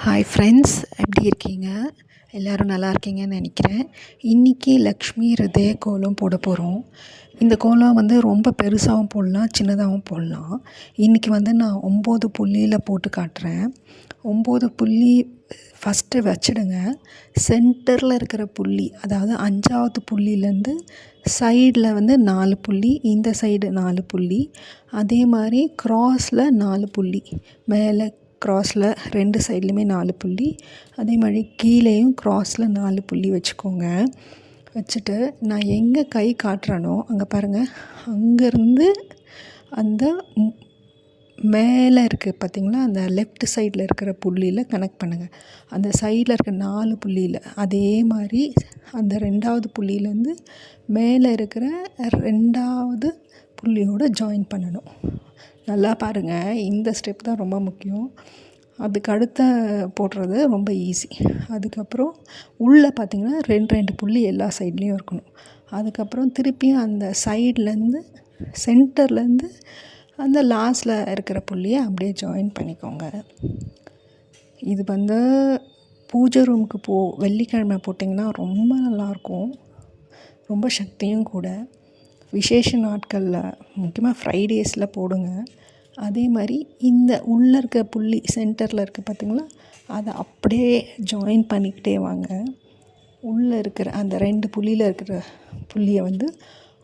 Hi friends, எப்படி இருக்கீங்க? எல்லோரும் நல்லா இருக்கீங்கன்னு நினைக்கிறேன். இன்றைக்கி லக்ஷ்மி ஹிருதய கோலம் போட போகிறோம். இந்த கோலம் ரொம்ப பெருசாகவும் போடலாம், சின்னதாகவும் போடலாம். இன்றைக்கி நான் 9 புள்ளியில் போட்டு காட்டுறேன். 9 புள்ளி ஃபஸ்ட்டு வச்சுடுங்க. சென்டரில் இருக்கிற புள்ளி, அதாவது 5வது புள்ளியிலேருந்து சைடில் 4 புள்ளி, இந்த சைடு 4 புள்ளி, அதே மாதிரி க்ராஸில் 4 புள்ளி, மேலே க்ராஸில் 2 சைட்லேயுமே 4 புள்ளி, அதே மாதிரி கீழேயும் க்ராஸில் 4 புள்ளி வச்சுக்கோங்க. வச்சுட்டு நான் எங்கே கை காட்டுறேனோ அங்கே பாருங்கள், அங்கேருந்து அந்த மேலே இருக்குது பார்த்திங்களா, அந்த லெஃப்ட் சைடில் இருக்கிற புள்ளியில் கனெக்ட் பண்ணுங்கள். அந்த சைடில் இருக்க 4 புள்ளியில் அதே மாதிரி அந்த 2வது புள்ளியிலேருந்து மேலே இருக்கிற 2வது புள்ளியோடு ஜாயின் பண்ணணும். நல்லா பாருங்கள், இந்த ஸ்டெப் தான் ரொம்ப முக்கியம். அதுக்கு அடுத்த போடுறது ரொம்ப ஈஸி. அதுக்கப்புறம் உள்ளே பார்த்திங்கன்னா 2 புள்ளி எல்லா சைட்லேயும் இருக்கணும். அதுக்கப்புறம் திருப்பியும் அந்த சைட்லேருந்து சென்டர்லேருந்து அந்த லாஸ்ட்டில் இருக்கிற புள்ளியை அப்படியே ஜாயின் பண்ணிக்கோங்க. இது பூஜை ரூமுக்கு வெள்ளிக்கிழமை போட்டிங்கன்னா ரொம்ப நல்லாயிருக்கும், ரொம்ப சக்தியும் கூட. விசேஷ நாட்களில் முக்கியமாக ஃப்ரைடேஸில் போடுங்க. அதே மாதிரி இந்த உள்ளே இருக்க புள்ளி சென்டரில் இருக்குது பார்த்திங்களா, அதை அப்படியே ஜாயின் பண்ணிக்கிட்டே வாங்க. உள்ளே இருக்கிற அந்த 2 புள்ளியில் இருக்கிற புள்ளியை ஒன்று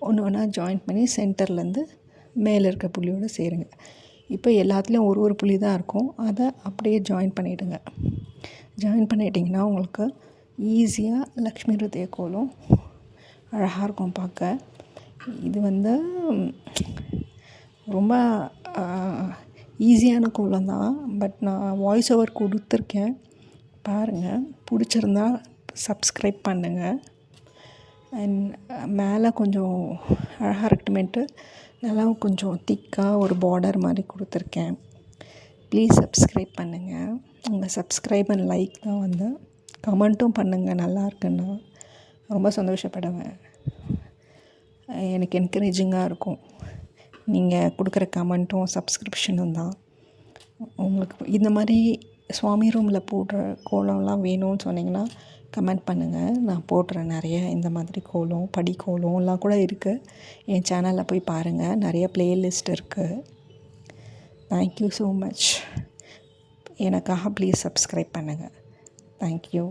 ஒன்றா ஜாயின் பண்ணி சென்டர்லேருந்து மேலே இருக்க புள்ளியோடு சேருங்க. இப்போ எல்லாத்துலேயும் ஒரு புள்ளி தான் இருக்கும், அதை அப்படியே ஜாயின் பண்ணிவிடுங்க. ஜாயின் பண்ணிட்டிங்கன்னா உங்களுக்கு ஈஸியாக லக்ஷ்மி ஹிருதய கோலம் அழகாக இருக்கும் பார்க்க. இது ரொம்ப ஈஸியான கோலம் தான், பட் நான் வாய்ஸ் ஓவர் கொடுத்துருக்கேன் பாருங்கள். பிடிச்சிருந்தா சப்ஸ்கிரைப் பண்ணுங்கள். அண்ட் மேலே கொஞ்சம் அழகாக இருக்கட்டுமேட்டு நல்லா கொஞ்சம் திக்காக ஒரு பார்டர் மாதிரி கொடுத்துருக்கேன். ப்ளீஸ் சப்ஸ்கிரைப் பண்ணுங்கள். உங்கள் சப்ஸ்கிரைப் அண்ட் லைக் தான் கமெண்ட்டும் பண்ணுங்கள். நல்லா இருக்குன்னா ரொம்ப சந்தோஷப்படுவேன். எனக்கு என்கரேஜிங்காக இருக்கும் நீங்கள் கொடுக்குற கமெண்ட்டும் சப்ஸ்கிரிப்ஷனும் தான். உங்களுக்கு இந்த மாதிரி சுவாமி ரூமில் போடுற கோலம்லாம் வேணும்னு சொன்னிங்கன்னா கமெண்ட் பண்ணுங்கள். நான் போடுறேன் நிறைய இந்த மாதிரி கோலம், படி கோலம்லாம் கூட இருக்குது. என் சேனலில் போய் பாருங்கள், நிறைய ப்ளேலிஸ்ட் இருக்குது. Thank you so much. எனக்காக ப்ளீஸ் சப்ஸ்கிரைப் பண்ணுங்கள். தேங்க்யூ.